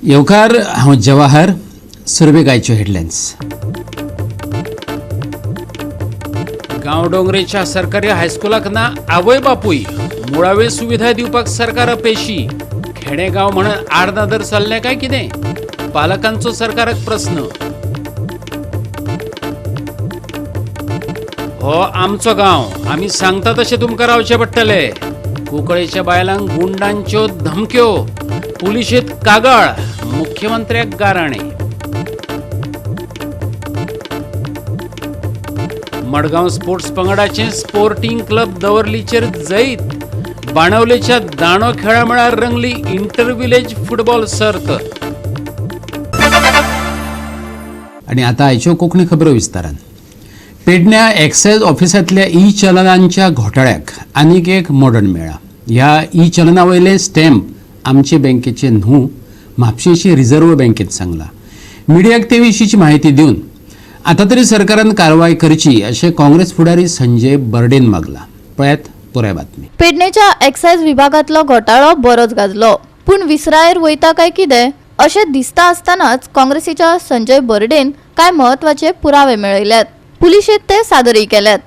येवकार हांव जवाहर सुरबेगायच्यो हेडलायन्स। गांवडोंगरेच्या सरकारी हायस्कुलाक ना आवय बापूय मुळावे सुविधा दिवपाक सरकार अपेशी। खेडेगांव म्हणून आडनदर चल्ले काय कितें? पालकांचो सरकाराक प्रस्न। हो आमचो गांव, आमी सांगता तशें तुमकां रावचें पडटलें। कुंकळेच्या बायलांक गुंडांच्यो धमक्यो, पुलिशेंत कागाळ, मुख्यमंत्र्याक गाराणे। मडगांव स्पोर्ट्स पंगडाचे स्पोर्टिंग क्लब दवर्लीचेर जैत। बाणवलेच्या दांडो खेळा मेळार रंगली इंटर विलेज फुटबॉल सर्त। आणि आता आयच्यो कोंकणी खबरो विस्तारान। पेडण्या एक्सायज ऑफिसांतल्या ई चलनांच्या घोटाळ्याक आनीक एक मोडण मेळ्ळा। ह्या ई चलना वयले स्टॅम्प आमचे बँकेचे न्हू, म्हापशेची रिझर्व्ह बँकेन सांगला। मिडियाक ते विशींची म्हायती दिवन आता तरी सरकारान कारवाय करची अशें काँग्रेस फुडारी संजय बर्डेन मागला। पळयात पुराय बातमी। पेडणेच्या एक्सायज विभागातलो घोटाळो बरोच गाजलो, पूण विसरायेर वयता काय कितें अशें दिसता आसतनाच काँग्रेसीच्या संजय बर्डेन कांय म्हत्वाचे पुरावे मेळयल्यात। पुलिशेंत ते सादरय केल्यात।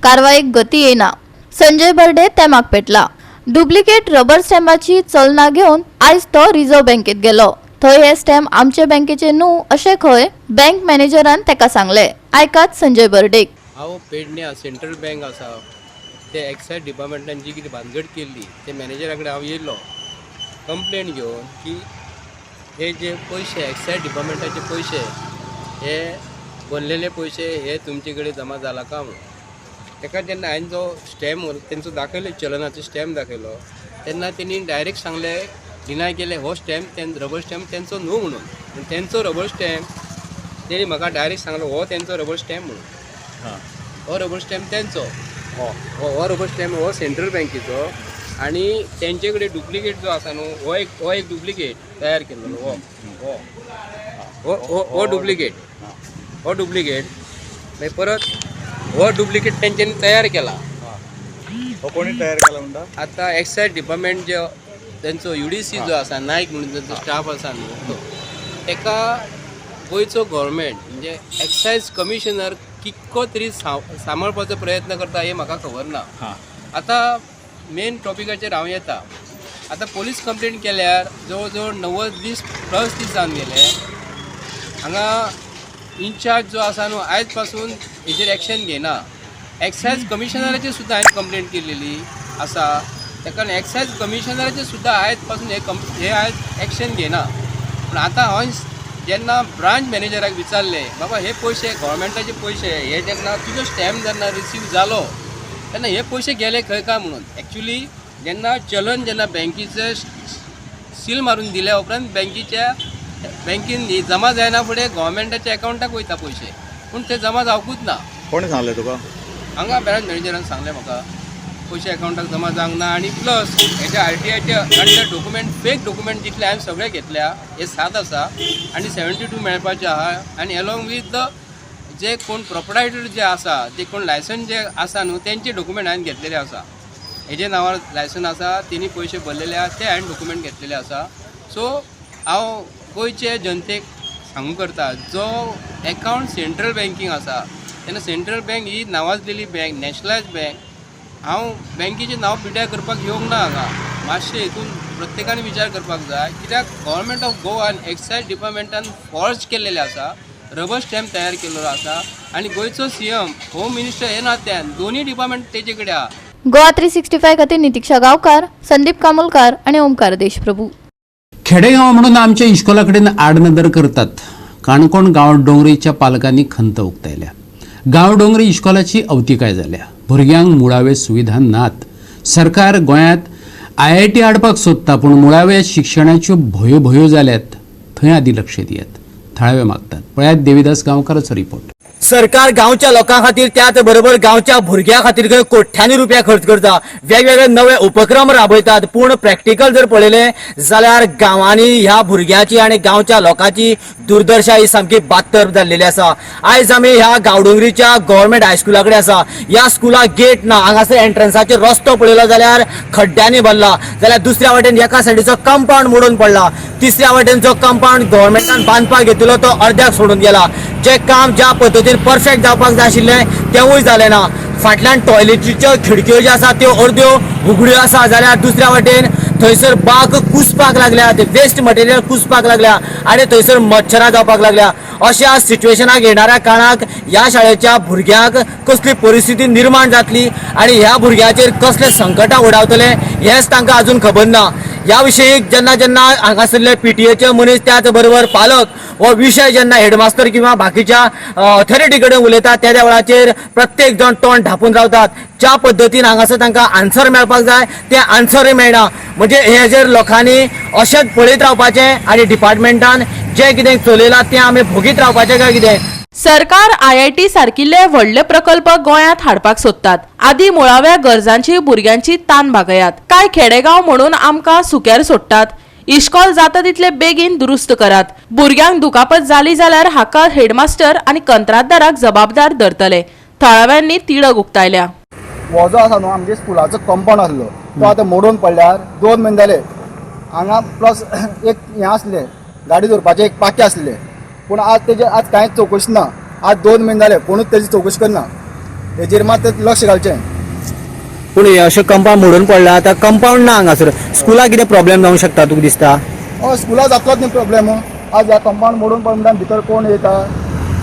कारवायेक गती येना। संजय बर्डे तेमाक पेटला। डुप्लिकेट रबर स्टॅम्पाची चलना घेवन आयज तो रिझर्व्ह बँकेत गेलो। थंय हे स्टॅम्प आमचे बँकेचे न्हू अशें खंय बँक मॅनेजरान तेका सांगले। आयकात संजय बर्डेक। हांव पेडण्या सेंट्रल बँक आसा ते एक्सायज डिपार्टमेंटान जी कितें भानगड केल्ली ते मॅनेजरा कडेन हांव येयल्लो कंप्लेंट घेवन की हे जे पयशे एक्सायज डिपार्टमेंटाचे पयशे हे बनलेले पयशे हे तुमचे कडेन जमा जाला का म्हणून। ताका जेन्ना हांवें जो स्टॅम्प तेंचो दाखयलो चलनाचो स्टॅम्प दाखयलो तेन्ना तेणी डायरेक्ट सांगले डिनाय केले हो स्टॅम्प रबर स्टॅम्प तेंचो न्हू म्हणून। तेंचो रबर स्टॅम्प तेणी म्हाका डायरेक्ट सांगलो हो तेंचो रबर स्टॅम्प म्हणून। हो रबर स्टॅम्प तेंचो, हो रबर स्टॅम्प हो सेंट्रल बँकेचो आनी तेंचे कडेन डुप्लिकेट जो आसा न्हू हो एक डुप्लिकेट तयार केल्लो। हो डुप्लिकेट मागीर परत हो डुप्लिकेट तेंच्यांनी तयार केला। हो कोणी तयार केला म्हणटा? आता एक्सायज डिपार्टमेंट जो तेंचो UDC जो आसा नायक म्हणून जो स्टाफ आसा न्हू तेका गोंयचो गव्हर्मेंट म्हणजे एक्सायज कमिशनर कितको तरी सांबाळपाचो प्रयत्न करता हे म्हाका खबर ना। आता मेन टॉपिकाचेर हांव येता। आता पोलीस कंप्लेंट केल्यार जवळ जवळ 90 दीस प्लस जावन गेले। हांगा इन्चार्ज जो आसा न्हू आयज पासून हेजेर एक्शन घेना। एक्सायज कमिशनराचेर सुद्दां हांवें कंप्लेंट केलेली आसा, तेका एक्सायज कमिशनराचेर सुद्दां आयज पासून हे आयज एक्शन घेना। पूण आतां हांवें जेन्ना ब्रांच मॅनेजराक विचारले बाबा हे पयशे गव्हर्मेंटाचे पयशे हे जेन्ना तुजो स्टॅम्प जेन्ना रिसीव जालो तेन्ना हे पयशे गेले खंय काय म्हणून। एक्चुली जेन्ना बँकेचे सील मारून दिल्या उपरांत बँकेन जमा जायना फुडें गव्हर्मेंटाच्या अकाउंटाक वयता पयशे, पूण ते जमा जावकूच ना। कोणी सांगले तुका? हांगा ब्रांच मॅनेजरान सांगलें म्हाका पयशे अकाउंटाक जमा जावंक ना। आनी प्लस हेच्या RTIचे अंडर डॉक्युमेंट फेक डॉक्युमेंट जितले हांवें सगळे घेतल्या हे 7 आसा आनी 72 मेळपाचे आहा। आनी एलोंग वीथ द जे कोण प्रोप्रायटर जे आसा ते कोण लायसन जे आसा न्हू तेंचे डॉक्युमेंट हांवें घेतलेले आसा। हेजे नांवार लायसन आसा, तेणी पयशे भरलेले आसा, ते हांवें डॉक्युमेंट घेतलेले आसा। सो हांव गोंयचे जनतेक सांगू करता जो अकाउंट सेंट्रल बँकींग आसा तेन्ना सेंट्रल बँक ही नावाजलेली बँक, नॅशनलायज बँक। हांव बँकेचें नांव पिड्ड्यार करपाक येवंक ना हांगा। मातशें हितून प्रत्येकान विचार करपाक जाय कित्याक गव्हर्मेंट ऑफ गोवान एक्सायज डिपार्टमेंटान फॉर्ज केल्लेले आसा, रबर स्टॅम्प तयार केल्लो आसा आनी गोंयचो CM होम मिनिस्टर हे नात्यान दोन्ही डिपार्टमेंट तेजे कडेन आहा। गोवा 365 खातीर नितीक्षा गांवकार, संदीप कामोलकार आणि ओमकार देशप्रभू। खेडेगांव म्हणून आमच्या इश्कोला कडेन आडनदर करतात। काणकोण गांवडोंगरेच्या पालकांनी खंत उक्तायल्या। गांवडोंगरी इश्कोलाची अवतिकाय जाल्या। भुरग्यांक मुळावे सुविधा नात। सरकार गोंयांत IIT हाडपाक सोदता, पूण मुळाव्या शिक्षणाच्यो भयो जाल्यात, थंय आदी लक्ष दियात, थळावे मागतात। पळयात देविदास गांवकाराचो रिपोर्ट। सरकार गांवच्या लोकां खातीर त्याच बरोबर गांवच्या भुरग्यां खातीर कोट्यांनी रुपया खर्च करता, वेगवेगळे नवे उपक्रम राबयतात, पूण प्रॅक्टिकल जर पळयलें जाल्यार गांवांनी ह्या भुरग्याची आनी गांवच्या लोकांची दुर्दशा ही सामकी बात्तर जाल्लेली आसा. आयज आमी ह्या गांवडोंगरीच्या गव्हर्मेंट हायस्कुला कडेन आसा. ह्या स्कुलाक गेट ना, हांगासर एंट्रन्साचेर रस्तो पळयलो जाल्यार खड्ड्यांनी भरला, जाल्यार दुसऱ्या वाटेन एका सायडीचो कंपाऊंड मोडून पडला, तिसऱ्या वाटेन जो कंपाऊंड गव्हर्मेंटान बांदपाक घेतिल्लो तो अर्द्याक सोडून गेला. जे काम ज्या पद्दतीन परफेक्ट जावपाक जाय आशिल्लें तेवूय जालें ना. फाटल्यान टॉयलेटीच्यो खिडक्यो ज्यो आसा त्यो अर्द्यो उगड्यो आसा, जाल्यार दुसऱ्या वाटेन थंयसर बाग कुसपाक लागल्या, ते वेस्ट मटेरियल कुसपाक लागल्या आनी थंयसर मच्छरां जावपाक लागल्या. अशा सिच्युएशनाक येणाऱ्या काळाक ह्या शाळेच्या भुरग्यांक कसली परिस्थिती निर्माण जातली आनी ह्या भुरग्यांचेर कसले संकटां ओडावतले हेंच तांकां अजून खबर ना. ह्या विशयी जेन्ना हांगासरले PTA मनीस त्याच बरोबर पालक हो विशय जेन्ना हेडमास्तर किंवा बाकीच्या ऑथॉरिटी कडेन उलयतात त्या वेळाचेर प्रत्येक जण तोंड धापून रावतात. ज्या पद्दतीन हांगासर तांकां आन्सर मेळपाक जाय ते आन्सरय मेळना. म्हणजे हेजेर लोकांनी अशेंच पळयत रावपाचें आनी डिपार्टमेंटान जें कितें चलयलां तें आमी भोगीत रावपाचें काय कितें. सरकार IIT सारकिल्ले व्हडले प्रकल्प गोंयांत हाडपाक सोदतात. आदी मुळाव्या गरजांची भुरग्यांची तान भागयात. काय खेडेगांव म्हणून आमकां सुक्यार सोडटात. इश्कॉल जाता तितले बेगीन दुरुस्त करात. भुरग्यांक दुखापत जाली जाल्यार हाका हेडमास्टर आनी कंत्राटदाराक जबाबदार धरतले. थळाव्यांनी तिडक उक्तायल्या. हो जो आसा न्हू आमच्या स्कुलाचो कंपाऊंड आसलो तो आतां मोडून पडल्यार 2 म्हयने जाले. हांगा प्लस एक हें आसलें गाडी दवरपाचें एक पाकें आसलें, पूण आज कांयच चवकशी ना. आज 2 म्हयने जाले कोणूच तेजी चवकशी करना. हेजेर मात लक्ष घालचें. पूण अशें कंपाऊंड मोडून पडला, आतां कंपाऊंड ना हांगासर. स्कुलाक कितें प्रॉब्लेम जावंक शकता तुका दिसता? हय स्कुला जातलोच न्ही प्रॉब्लेम. आज ह्या कंपाऊंड मोडून पडल्यान भितर कोण येता,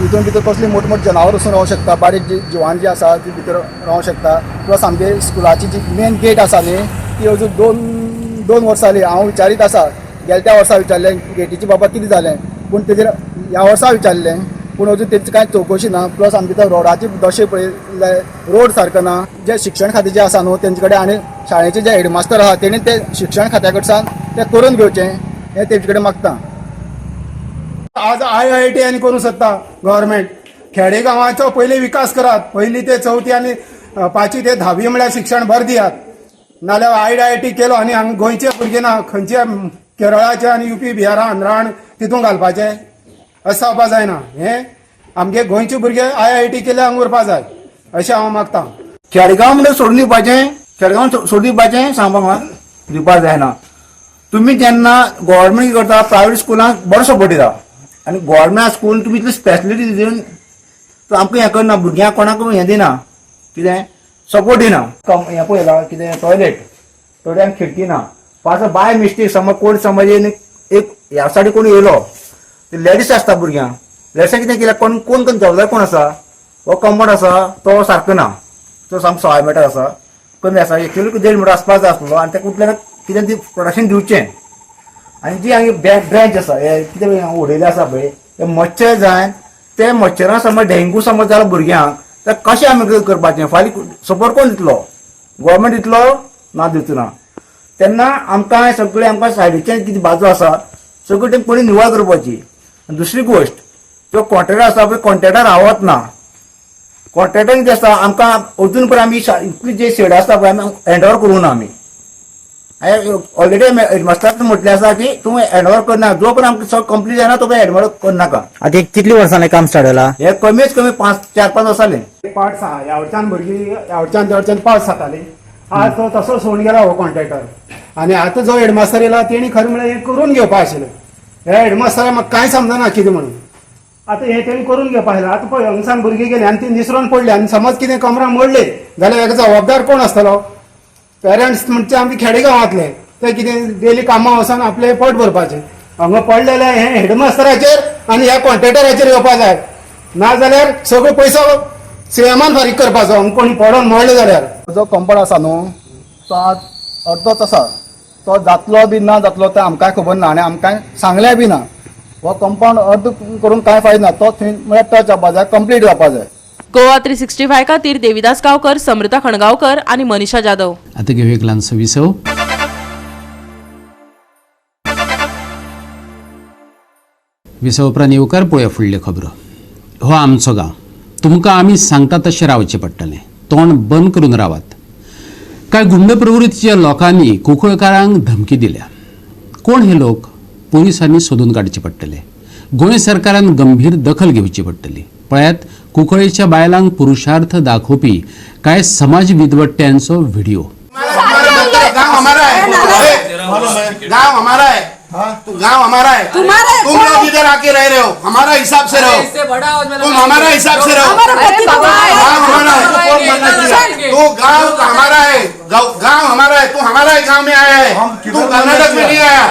हितून भितर कसली मोठमोठी जनावर वचून रावंक शकता, बारीक जिवान जी आसा ती भितर रावंक शकता. प्लस आमगे स्कुलाची जी मेन गेट आसा न्ही ती अजून दोन वर्सां जालीं. हांव विचारीत आसा, गेल्या त्या वर्सा विचारलें गेटीची बाबा कितें जालें, पूण तेजेर ह्या वर्सा विचारलें पूण अजून तेची कांय चवकशी ना. प्लस आमचे त्या रोडाची दशे पळयल्यार रोड सारको ना. जे शिक्षण खातें जें आसा न्हू तेंचे कडेन आनी शाळेचे जे हेडमास्टर आहा तेणी ते शिक्षण खात्या कडच्यान तें करून घेवचें हें तेंचे कडेन मागता. आज IIT आनी करूं सोदता गव्हर्मेंट. खेडेगांवांचो पयलीं विकास करात. पयलीं ते 4थी आनी 5वी ते 10वी म्हळ्यार शिक्षण बरें दियात. नाल्यार IIT केलो आनी हांगा गोंयचे भुरगे ना खंयचे केरळाचे आनी UP बिहारा आंध्राण तितून घालपाचे अशें जावपा जायना. हें आमगे गोंयचे भुरगे IIT केले हांगा उरपा जाय अशें हांव मागतां. खेडगांव म्हणजे सोडून दिवपाचें, खेडगांव सोडून दिवपाचें सांगपाक म्हाका दिवपाक जायना. तुमी जेन्ना गव्हर्मेंट करता प्रायवेट स्कुलांक बरो सपोर्ट दिता आनी गव्हर्मेंट स्कूल तुमी इतली स्पेशलिटी दिवन आमकां हें करना, भुरग्यांक कोणाक हें दिना, कितें सपोर्ट दिना. हें पळयलां कितें टॉयलेट खिडकी ना. पास बाय मिस्टेक समज कोण समज एक ह्या सायडी कोण येयलो ते लेडीज आसता भुरग्यांक, लेडीसांक कितें केल्यार कोण जबाबदार कोण आसा, हो कंपाऊंड आसा तो सारको ना, तो सामको 6 मिटर आसा, कमी आसा. एक्चुअली 1.5 मिटर आसपाक जाय आसलो आनी तेका कुठल्यान कितें ती प्रोडक्शन दिवचें. आनी जी हांगा ब्रँच आसा हे कितें उडयलें आसा पळय ते मच्छर जाय, ते मच्छरां समज डेंगू समज जालो भुरग्यांक तर कशें आमी करपाचें. फाल्यां सपोर्ट कोण दितलो? गव्हर्मेंट दितलो ना दिवचो ना. तेन्ना आमकां सगळें आमकां सायडीच्यान कितें बाजू आसा सगळें तें कोणी निवळ करपाची. दुसरी गोश्ट तो कॉन्ट्रॅक्टर आसा पळय कॉन्ट्रॅक्टर रावत ना. कॉन्ट्रॅक्टर कितें आसा आमकां अजून पर्यंत आमी इतली जे शेड आसता पळय आमी हँडओवर करूं ना. आमी ऑलरेडी हेडमास्टरान म्हटलें आसा की तूं हँडओवर करना, जो पर्यंत आमकां सगळं कंप्लीट जायना तो पर्यंत हँडओवर करनाका. आतां कितली वर्सांनी काम स्टार्ट जाला? हे कमीच कमी 4-5 वर्सां जालीं. पार्ट्स आहा ह्या वटच्यान भुरगीं ह्या वटच्यान पास जातालीं. आज तो तसो सोडून गेला हो कॉन्ट्रॅक्टर. आनी आतां जो हेडमास्तर येयला तेणी खरें म्हळ्यार हें करून घेवपा आशिल्लें. हे हेडमास्टराक म्हाका कांय समजना कितें म्हणून. आतां हें तेणी करून घेवपा आशिल्लें. आतां पळय हांगसान भुरगीं गेलीं आनी ती निसरून पडली आनी समज कितें कमरां मोडले जाल्यार हेका जबाबदार कोण आसतलो? पेरंट्स म्हणजे आमचे खेडेगांवांतले ते कितें डेली कामां वचोन आपलें पोट भरपाचें. हांगा पडलेले हें हेडमास्टराचेर आनी ह्या कॉन्ट्रॅक्टराचेर येवपा जाय. नाजाल्यार सगळो पयसो सीएमान फारीक करपाचो कोणी पडोन मोडले जाल्यार. जो कंपाऊंड आसा न्हू तो आज अर्दोच आसा. तो जातलो बी ना जातलो तें आमकां खबर ना आनी आमकां सांगलें बी ना. हो कंपाऊंड अर्द करून कांय फायदो ना. तो थंय म्हळ्यार टच जावपा जाय, कंप्लीट जावपा जाय. गोवा 365 खातीर देविदास गांवकर, समृता खणगांवकर आनी मनीषा जाधव. आतां घेऊ एक ल्हानसो विसव. विसव उपरांत येवकार पळोवया फुडल्यो खबरो. हो आमचो गांव. तुमकां आमी सांगता तशें रावचें पडटलें, तोंड बंद करून रावात. कांय गुंड प्रवृत्तीच्या लोकांनी कुंकळकारांक धमकी दिल्या. कोण हे लोक? पोलिसांनी सोदून काडचे पडटले. गोंय सरकारान गंभीर दखल घेवची पडटली. पळयात कुंकळेच्या बायलांक पुरुषार्थ दाखोवपी कांय समाज विदवट्ट्यांचो व्हिडिओ. गांव हमारा है, गांव हमारा है, तो गांव हमारा है. तुम लोग इधर आके रह रहे हो, हमारा हिसाब से रहो. तुम हमारा हिसाब से रहो. गांव हमारा है, तो गांव हमारा है, गांव हमारा है. तू हमारा गांव में आया है, तू कर्नाटक में नहीं आया.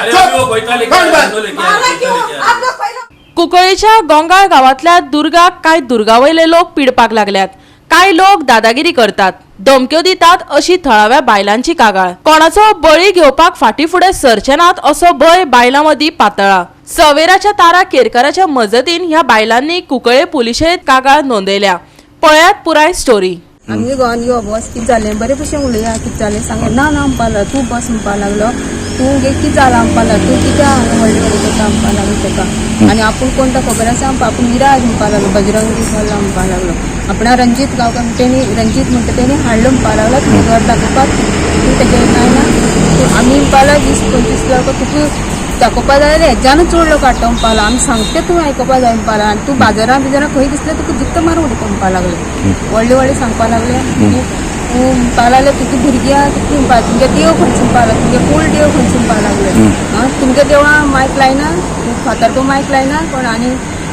कुंकळेच्या गोंगाळ गावातल्या दुर्गाक कांय दुर्गावयले लोक पिडपाक लागल्यात. कांय लोक दादागिरी करतात, धमक्यो दितात अशी थळाव्या बायलांची कागाळ. कोणाचो बळी घेवपाक फाटीफुडें सरचे नात असो भंय बायलां मदीं पातळ्ळा. सवेराच्या तारा केरकाराच्या मजतीन ह्या बायलांनी कुंकळे पुलिशेंत कागाळ नोंदयल्या. पळयात पुराय स्टोरी. आमगे गोवान यो बस कितें जालें बरें भशेन उलया कितें जालें सांग ना म्हणपा लागलो तूं बस म्हणपा लागलो तूं गे कितें जालां म्हणपा लागलो तूं कित्याक हांगा व्हडलें व्हडलें करता म्हणपा लागलो ताका आनी आपूण कोण तो खबर आसा म्हणपा आपूण विराज म्हणपा लागलो बजरंग दीसवाला म्हणपा लागलो आपणा रणजीत गांवकार तेणी रणजीत म्हणटा तेणी हाडलो म्हणपा लागलो तुमी घर दाखोवपाक तूं तेजेर कांय ना आमी म्हणपा लागलो 20-25 लोक तुका दाखोवपा जाय जाल्यार हेज्यानूच चड लोक हाडटा म्हणपा लागलो आमी सांगता तें तूं आयकोपा जाय म्हणपा लागलो आनी तूं बाजारां बिजारां खंय दिसलें तुका जित्त मारून उडोवपा म्हणपा लागलें व्हडलें व्हडलें सांगपा लागलें तूं म्हणपा लागलें तुजी भुरग्यां कितें म्हणपा तुमगे देव खंयच म्हणपा लागलो तुमगे कुळ देव खंयच म्हणपा लागलें तुमगे देवळां मायक लायना फातर्को मायक लायना कोण आनी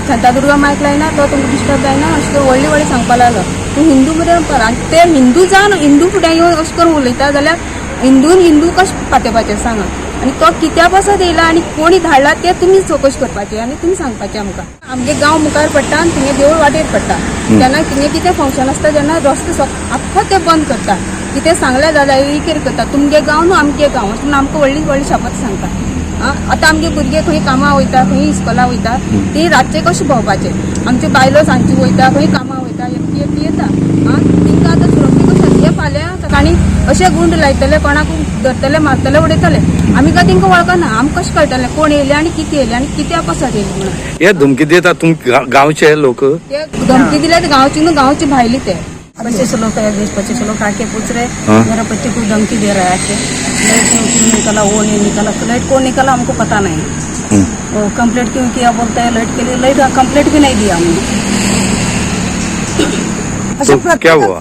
शांतादुर्गा मायक लायना तो तुमकां डिस्टर्ब जायना अशें करून व्हडलें व्हडलें सांगपा लागलो तूं हिंदू मरे म्हणपा आनी ते हिंदू जावन हिंदू फुडें येवन अशें करून उलयता जाल्यार हिंदू कशें पातेवपाचें सांगा आनी तो कित्या पासत येयला आनी कोणी धाडला ते तुमी चवकशी करपाची आनी तुमी सांगपाचें आमकां आमगे गांव मुखार पडटा आनी तुमगे देवूळ वाटेर पडटा तेन्ना तुमगे कितें फंक्शन आसता जेन्ना रस्तो आख्खो ते बंद करता कितें सांगलें जाल्यार इकेर करता तुमगे गांव न्हू आमगे गांव अशें म्हणून आमकां व्हडली व्हडली शापत सांगता आतां आमगे भुरगे खंय कामां वयता खंय इस्कॉला वयता ती रातचे कशें भोंवपाचें आमच्यो बायलो सांजच्यो वयता खंय कामां वयता एकटी येता तिंकां आतां सुरक्षीत कशें हे फाल्यां सकाळीं अशें गुंड लायतले कोणाक धरतले मारतले उडयतले आमी काय तांकां वळखना आमकां कशें कळटलें कोण येयले आनी कितें येयले आनी कित्याक कसो येयले म्हणून हे धमकी दितात तुम गांवचे लोक ते धमकी दिले गांवची न्हू गांवची भायली ते 25 लोग है 20-25 लोग आके पूछ रहे मेरा बच्चे को धमकी दे रहा है आके लाइट क्यों निकला वो नहीं निकला लाइट कौन निकला हमको पता नहीं वो कंप्लेंट क्यों किया बोलता है लाइट के लिए लाइट कंप्लेंट भी नहीं दिया हमने तो क्या हुआ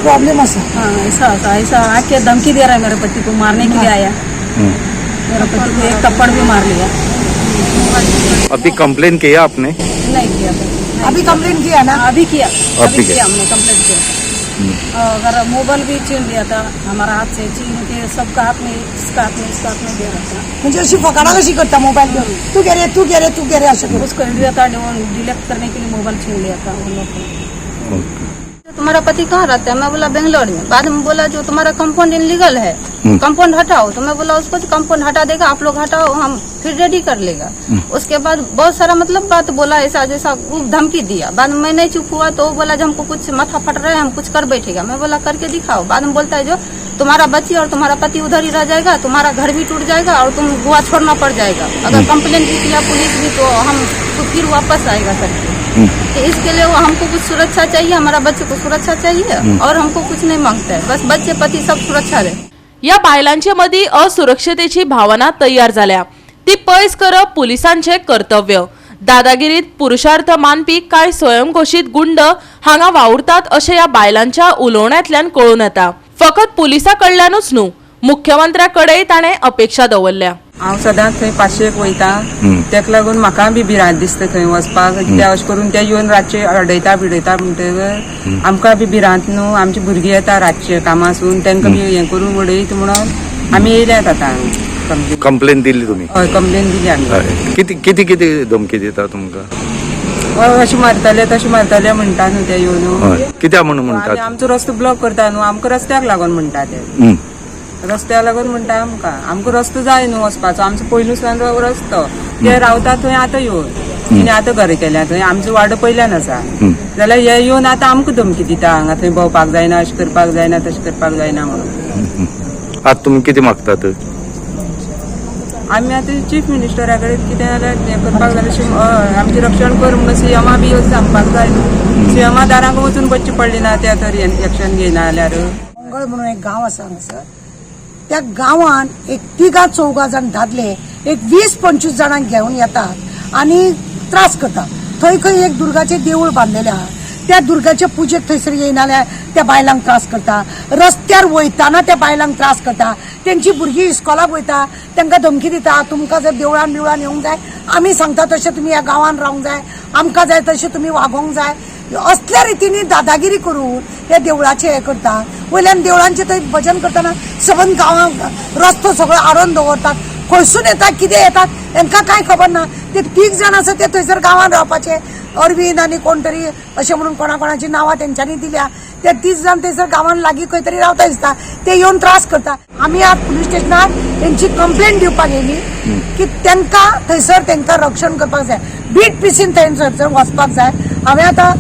प्रॉब्लम ऐसा आके धमकी दे रहा है मेरे पति को मारने के लिए आया मेरा पति को एक थप्पड़ भी मार लिया अभी कंप्लेन किया आपने नहीं किया अभी कंप्लेंट किया ना अभी किया हमने कंप्लेंट किया अगर मोबाइल भी छीन लिया था हमारा हाथ से छीन के सबका हाथ में इसका हाथ में दे रहा था म्हणजे अशी फकाडा कशी करता मोबाईल घेऊन तू कह रहे असं उसको लिया था डिलीट करने के लिए मोबाइल छीन लिया था उन लोग को तुम्हारा पति कहाँ रहता है मैं बोला बेंगलोर में बाद में बोला जो तुम्हारा कंपाउंड इनलीगल है कंपाउंड हटाओ तो मैं बोला उसको कंपाउंड हटा देगा आप लोग हटाओ हम फिर रेडी कर लेगा उसके बाद बहुत सारा मतलब बात बोला ऐसा जैसा धमकी दिया बाद में मैं नहीं चुप हुआ तो बोला जो हमको कुछ माथा फट रहा है हम कुछ कर बैठेगा मैं बोला करके दिखाओ बाद में बोलता है जो तुम्हारा बच्ची और तुम्हारा पति उधर ही रह जाएगा तुम्हारा घर भी टूट जाएगा और तुम गोवा छोड़ना पड़ जाएगा अगर कंप्लेन भी किया पुलिस भी तो हम तो फिर वापस आएगा करके तो इसके लिए वो हमको कुछ सुरक्षा चाहिए हमारा बच्चे को सुरक्षा चाहिए और हमको कुछ नहीं मांगता है बस बच्चे पति सब सुरक्षा रहे या बायलांचे मदी असुरक्षतेची भावना तयार झाल्या ती पयस करप पुलिसांचे कर्तव्य दादागिरीत पुरुषार्थ मानपी कांय स्वयंघोषित गुंड हांगा वावुरतात अशें या बायलांच्या उलोवण्यांतल्यान कळून येता फकत पुलिसां कडल्यानूच न्हू मुख्यमंत्र्याकडेय ताणें अपेक्षा दवरल्या हांव सदांच थंय 500 वयता तेका लागून म्हाका बी भिरांत दिसता थंय वचपाक कित्याक अशें करून ते येवन रातचे अडयता म्हणटकर आमकां बी भिरांत न्हू आमची भुरगीं येता रातचे कामासून तांकां बी हें करून उडयत म्हणून आमी येयल्यात आतां कंप्लेन दिली तुम्ही हय कंप्लेन दिली आमी किती धमकी दिता तुमकां अशें मारतले तशें मारतले म्हणटा न्हू ते येवन कित्याक म्हणून म्हणटात आमचो रस्तो ब्लॉक करता न्हू आमकां रस्त्याक लागून म्हणटा ते रस्त्याक लागून म्हणटा आमकां रस्तो जाय न्हू वचपाचो आमचो पयलूसान रस्तो ते रावता थंय आतां येवन तिणें आतां घर केल्या थंय आमचो वाडो पयल्यान आसा जाल्यार हे येवन आतां आमकां धमकी दिता हांगा थंय भोंवपाक जायना अशें करपाक जायना तशें करपाक जायना म्हणून आतां तुमी कितें मागतात आमी आतां चीफ मिनिस्टरा कडेन कितें जाल्यार हें करपाक जाय अशें आमचें रक्षण कर म्हणून सीएमा बी सांगपाक जाय न्हू. सीएमा दारांक वचून बसची पडली ना त्या तर एक्शन घेयना जाल्यार. मंगळ म्हणून एक गांव आसा हांगासर. त्या गांवान एक 3-4 जाण दादले एक 20-25 जाणांक घेवन येतात आनी त्रास करतात. थंय खंय एक दुर्गाचें देवूळ बांदलेलें आहा. त्या दुर्गाच्या पुजेक थंयसर येयना जाल्यार त्या बायलांक त्रास करता. रस्त्यार वयताना त्या बायलांक त्रास करता. तेंची भुरगीं इस्कॉलाक वयता तांकां धमकी दिता, तुमकां जर देवळान बिवळान येवंक जाय आमी सांगता तशें तुमी ह्या गांवान रावंक जाय, आमकां जाय तशें तुमी वागोवंक जाय. असल्या रितीनी दादागिरी करून हे देवळाचे हे करता. वयल्यान देवळांचे थंय भजन करतना सबंद गांवांक रस्तो सगळो आडोवन दवरतात. खंयसून येतात कितें येतात तांकां कांय खबर ना. ते 3 जाण आसा ते थंयसर गांवान रावपाचे. अरविंद आनी कोण तरी अशें म्हणून कोणाची नांवां तेंच्यांनी दिल्या. ते 30 जाण थंयसर गांवान लागीं खंय तरी रावता दिसता. ते येवन त्रास करता. आमी आज पुलीस स्टेशनार तेंची कंप्लेंट दिवपाक येयली की तांकां थंयसर तांकां रक्षण करपाक जाय. बीट पिसीन थंयसर वचपाक जाय. हांवें आतां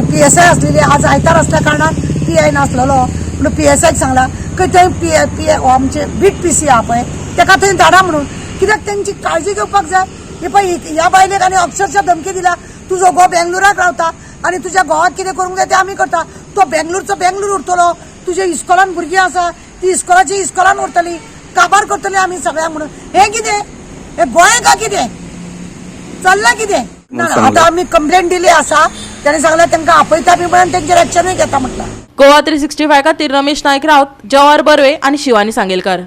PSI आसलेली, आज आयतार असल्या कारणान PI नासलेलो म्हणून PSIक सांगला की थंय आमचे बीट PC आहा पळय ताका थंय धाडा म्हणून. कित्याक तेंची काळजी घेवपाक जाय. हे पळय ह्या बायलेक आनी अक्षरशः धमकी दिला, तुजो घोव बेंगलोराक रावता आनी तुज्या घोवाक कितें करूंक जाय तें आमी करता. तो बेंगलोरचो बेंगलोर उरतलो, तुज्या इस्कॉलान भुरगीं आसा ती इस्कॉलान उरतली, काबार करतली आमी सगळ्यांक म्हणून. हें कितें? हे गोंय का कितें चल्लां कितें? आतां आमी कंप्लेंट दिली आसा. ताणें सांगलां तांकां आपयता बी म्हणून तेंचेर एक्शनूय घेता म्हटलां. गोवा 365 खातीर रमेश नायक रावत, जवाहर बर्वे आणि शिवानी सांगेलकार.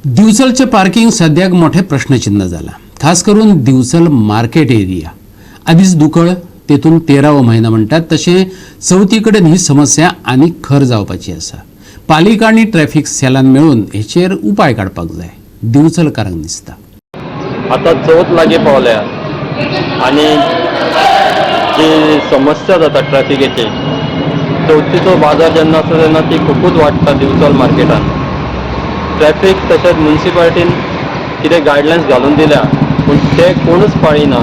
दिवचलचे पार्किंग सद्याक मोठे प्रश्नचिन्ह जाला. खास करून दिवचल मार्केट एरिया आधीच दुकळ, तेतून 13वा महिना म्हणटात तशें चवथी कडेन ही समस्या आनी खर जावपाची आसा. पालिका आनी ट्रॅफिक सेलान मेळून हेचेर उपाय काडपाक जाय, दिवचलकारांक दिसता. आता चवथ लागीं पावल्या आनी जी समस्या जाता ट्रॅफिकेची, चवथीचो बाजार जेन्ना आसता तेन्ना ती खूबच वाडटा दिवचल मार्केटान. ट्रॅफिक तशेंच म्युनिसिपालिटीन कितें गायडलायन्स घालून दिल्या पूण ते कोणूच पाळिना.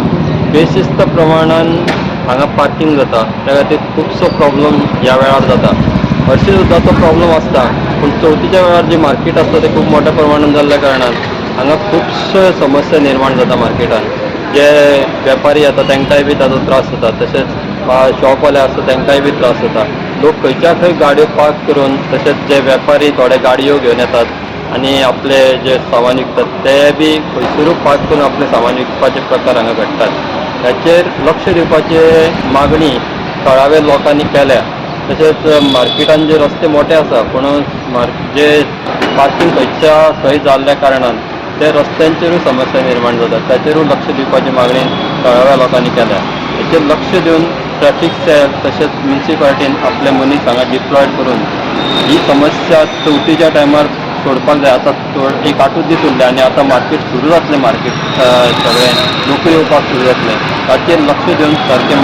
बेशिस्त प्रमाणान हांगा पार्किंग जाता, त्या खातीर खुबसो प्रॉब्लम ह्या वेळार जाता. हरशीं सुद्दां तो प्रॉब्लम आसता पूण चवथीच्या वेळार जी मार्केट आसता ते खूब मोठ्या प्रमाणान जाल्ल्या कारणान हांगा खुबश्यो समस्या निर्माण जाता मार्केटान. जे वेपारी येता तांकांय बी ताजो त्रास जाता, तशेंच शॉपवाले आसता तांकांय बी त्रास जाता. लोक खंयच्या खंय गाडयो पार्क करून, तशेंच जे वेपारी थोडे गाडयो घेवन येतात आनी आपले जे सामान विकतात ते बी खंयसरूच पार्क करून आपले सामान विकपाचे प्रकार हांगा घडटात. हाचेर लक्ष दिवपाची मागणी थळाव्या लोकांनी केल्या. तशेंच मार्केटान जे रस्ते मोठे आसा पूण जे पार्किंग खंयच्या खंय जाल्ल्या कारणान ते रस्त्यांचेरूय समस्या निर्माण जातात. ताचेरूय लक्ष दिवपाची मागणी थळाव्या लोकांनी केल्या. हेचेर लक्ष दिवन ट्रॅफिक सेल तशेंच म्युनिसिपालिटीन आपले मनीस हांगा डिप्लॉयड करून ही समस्या चवथीच्या टायमार सोडपाक जाय. आतां एक 8 दीस उरले आनी आतां मार्केट सुरू जातलें. मार्केट सगळें लोक येवपाक सुरू जातले. ताचेर लक्ष दिवन सारकें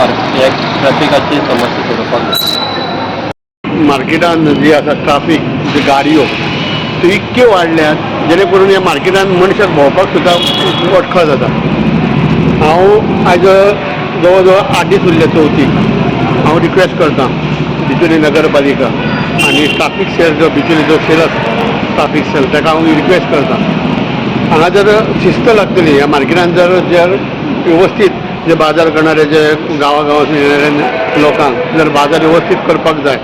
ट्रॅफिकाची समस्या सोडोवपाक जाय. मार्केटान जी आसा ट्राफीक जी गाडयो त्यो इतक्यो वाडल्यात जेणे करून ह्या मार्केटान मनशाक भोंवपाक सुद्दां अडखळ जाता. हांव आयज जवळ जवळ 8 दीस उरले चवथीक. हांव रिक्वेस्ट करतां बिचोली नगरपालिका आनी ट्राफीक सेल जो बिचोलीचो सेल आसा ट्राफीक सेल ताका हांव रिक्वेस्ट करतां, हांगा जर शिस्त लागतली ह्या मार्केटान जर व्यवस्थीत जे बाजार करणारे जे गांवागांवांतून येणाऱ्या लोकांक जर बाजार व्यवस्थीत करपाक जाय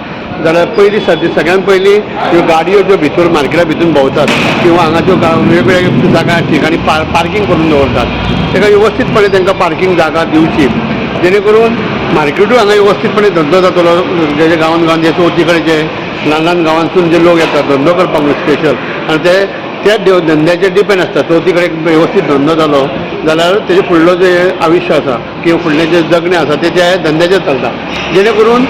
जाल्यार पयलीं सगळ्यान पयलीं ह्यो गाडयो ज्यो भितर मार्केटा भितून भोंवतात किंवा हांगा ज्यो वेगवेगळ्या जागा ठिकाणी पार्किंग करून दवरतात ताका व्यवस्थीतपणे तांकां पार्किंग जागा दिवची, जेणे करून मार्केटूय हांगा व्यवस्थीतपणे धंदो जातलो. जे गांवान जे चवथी कडेन जे ल्हान ल्हान गांवांतसून जे लोक येतात धंदो करपाक स्पेशल आनी त्या धंद्याचेर डिपेंड आसता. चवथी कडेन वेवस्थीत धंदो जालो जाल्यार तेजे फुडलो जे आयुश्य आसा किंवा फुडलें जे जगणें आसा ते त्या धंद्याचेर चलता. जेणे करून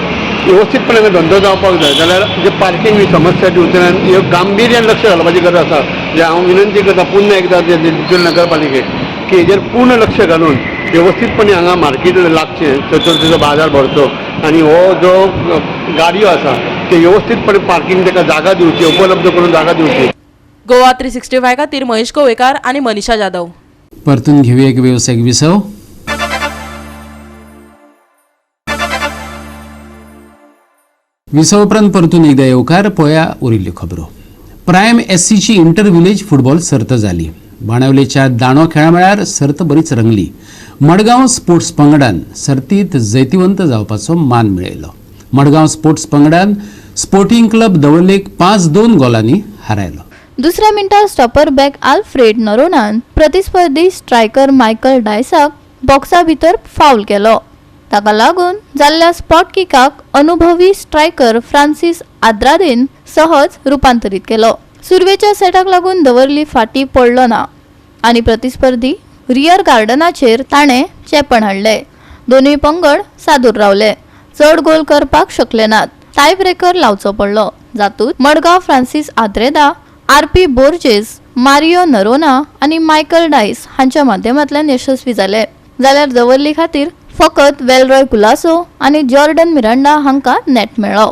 व्यवस्थीतपणे धंदो जावपाक जाय जाल्यार जे पार्किंग ही समस्या दिवचेल्यान ह्यो गांभीर्यान लक्ष घालपाची गरज आसा. जे हांव विनंती करता पुन्हा एकदां बिचोली नगरपालिकेक की हेजेर पूर्ण लक्ष घालून व्यवस्थीतपणे हांगा मार्केट लागचें, चतुर्थीचो बाजार भरचो आनी हो जो गाडयो आसा ते व्यवस्थीतपणे पार्किंग ताका जागा दिवची, उपलब्ध करून जागा दिवची. गोवा 365 खातीर महेश गोवेकार आणि मनीषा जाधव. परतून घेऊया एक व्यावसायिक विसव. विसव उपरांत परतून एकदा येवकार पळया उरिल्ल्यो खबरो. प्रायम SCची इंटर विलेज फुटबॉल सर्त जाली. बाणावलेच्या दाणो खेळा मेळार सर्त बरीच रंगली. मडगांव स्पोर्ट्स पंगडान सर्तीत जैतिवंत जावपाचो मान मेळयलो. मडगांव स्पोर्ट्स पंगडान स्पोर्टिंग क्लब दवल्लेक 5-2 गोलांनी हारयलो. दुसऱ्या मिनटार स्टॉपर बॅक आल्फ्रेड नरोनान प्रतिस्पर्धी स्ट्रायकर मायकल डायसाक बॉक्सा भितर फाऊल केलो. ताका लागून जाल्ल्या स्पॉट किकाक अनुभवी स्ट्रायकर फ्रांसीस आद्रादेन सहज रुपांतरीत केलो. सुरवेच्या सेटाक लागून दवरली फाटी पडलो ना आनी प्रतिस्पर्धी रियर गार्डनाचेर ताणें चेपण हाडले. दोनूय पंगड सादूर रावले. चड गोल करपाक शकले नात. टाय ब्रेकर लावचो पडलो. जातूंत मडगांव फ्रांसीस आद्रेदा, आरपी बोर्जेस, मारियो नरोना आनी मायकल डायस हांच्या माध्यमांतल्यान यशस्वी जाले. जाल्यार दवर्ली खातीर फकत वेलरॉय कुलासो आनी जॉर्डन मिरांडा हांकां नेट मेळ्ळो.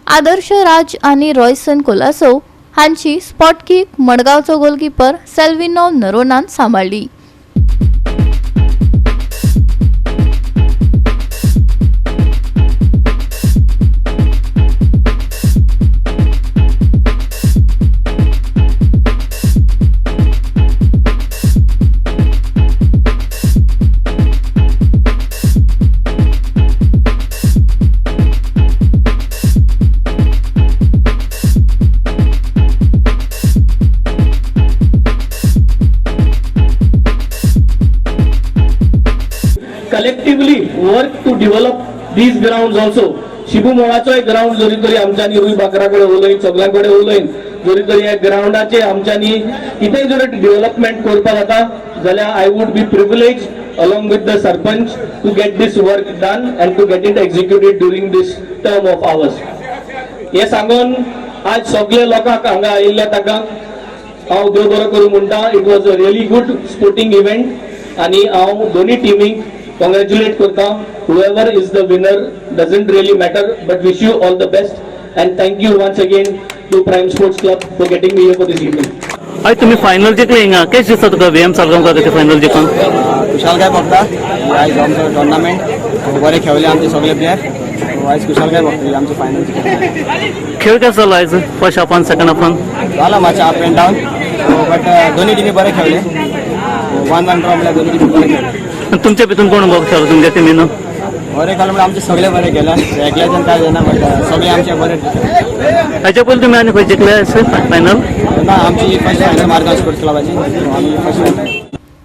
आदर्श राज आनी रॉयसन कोलासो हांची स्पॉट किक मडगांवचो गोलकीपर सेल्विनो नरोनान सांबाळ्ळी. collectively work to develop these grounds also. शिबू मोळाचोय ग्राउंड जरी तरी आमच्यानी रुई बाकराकडे उलयन सगळ्यांकडे उलयन जरी तरी ह्या ग्राउंडाचे आमच्यानी कितेंय जर डेव्हलपमेंट करपा जाता जाल्यार I would be privilege along with the sarpanch to get this work done and to get it executed during this term of ours. हे सांगून आज सगळे लोकांक हांगा आयिल्ल्या ताका हांव देव बरो करूं म्हणटा. It was a really good sporting event आनी हांव दोनी टीमीक congratulate करता. whoever is the winner doesn't really matter, but wish you all the best and thank you once again to Prime Sports Club for getting me here for this evening. आज तुम्ही final जिंकले हिंगा केश दिसता तुका VM Salgaocar कशें final जिखून? कुशालकाय भोगता. आयज आमचो टोर्नामेंट बरे खेळले आमचे सगळे प्लेयर. आयज कुशालकाय भोगतली आमची फायनल. खेळ कसो जालो आयज फर्स्ट हाफान सेकंड हाफान? जाला मातशें अप एंड डावन बट दोन्ही टिमी बरे खेळले. 1-1 ड्रॉ म्हणल्यार दोन्ही टिमी बरे खेळले. तुमच्या भितून कोण बॉक्स खेळलो तुमच्या टिमीन? बरे खेळले म्हणजे आमचे सगळे बरे केले. एकल्याच्यान काय जायना बट सगळे आमचे बरे. हाच्या पयलीं तुमी आनी खंय जिखले फायनल? ना आमची फर्स्ट फायनल मार्गांव स्पोर्ट्स क्लबाची आमी फर्स्ट.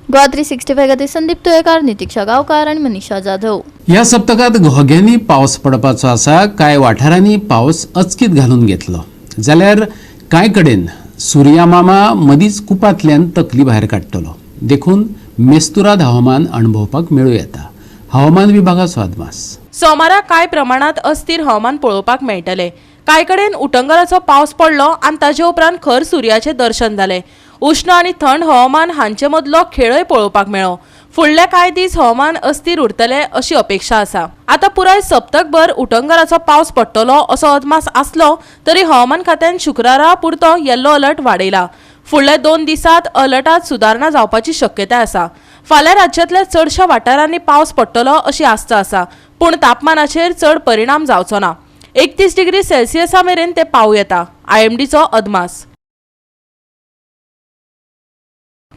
गोवा 365 खातीर संदीप तुयेकार, नितीक्षा गांवकार आनी मनीषा जाधव. ह्या सप्तकात घोग्यांनी पावस पडपाचो आसा. कांय वाठारांनी पावस अचकीत घालून घेतलो जाल्यार कांय कडेन सुर्यामामा मदींच कुपांतल्यान तकली भायर काडटलो. देखून मेस्तुराद हवामान अणभवपाक मेळूं येता. हवामान विभागाचो अदमास. सोमारा कांय प्रमाणात अस्थिर हवामान पळोवपाक मेळटले. कांय कडेन उटंगराचो पावस पडलो आनी ताचे उपरांत खर सुर्याचें दर्शन जालें. उष्ण आनी थंड हवामान हांचे मदलो खेळय पळोवपाक मेळ्ळो. फुडले कांय दीस हवामान अस्थिर उरतले अशी अपेक्षा आसा. आतां पुराय सप्तकभर उटंगराचो पावस पडटलो असो अदमास आसलो तरी हवामान खात्यान शुक्रारा पुरतो येल्लो अलर्ट वाडयला. फुडल्या 2 दिसांत अलर्टात सुदारणा जावपाची शक्यताय आसा. फाल्यां राज्यांतल्या चडशा वाठारांनी पावस पडटलो अशी आस्त आसा पूण तापमानाचेर चड परिणाम जावचो ना. 31 डिग्री सेल्सियसा मेरेन ते पावूं येता. IMDचो अदमास.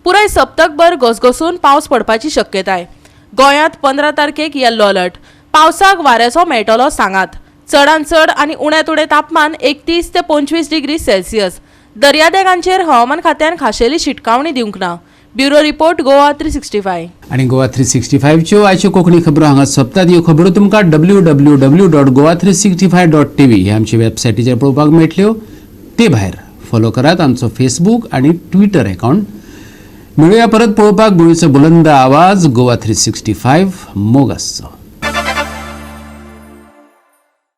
पुराय सप्तकभर घसघसून पावस पडपाची शक्यताय. गोंयांत 15 तारखेक येल्लो अलर्ट. पावसाक वाऱ्याचो मेळटलो सांगात. चडांत चड आनी उण्यांत उणें तापमान 31 ते 25 डिग्री सेल्सियस. दर्यादेगांचेर हवामान खात्यान खाशेली शिटकावणी दिवंक ना. Bureau report Goa 365. आणि गोवा 365च्यो आयच्यो कोंकणी खबरो हांगा सोंपतात. ह्यो खबरो तुमकां www.goa365.tv ह्या आमचे वेबसायटीचेर पळोवपाक मेळटल्यो. ते भायर फॉलो करात आमचो फेसबूक आनी ट्विटर अकाउंट. मेळुया परत पळोवपाक गोंयचो बुलंद आवाज गोवा 365 मोग आसचो.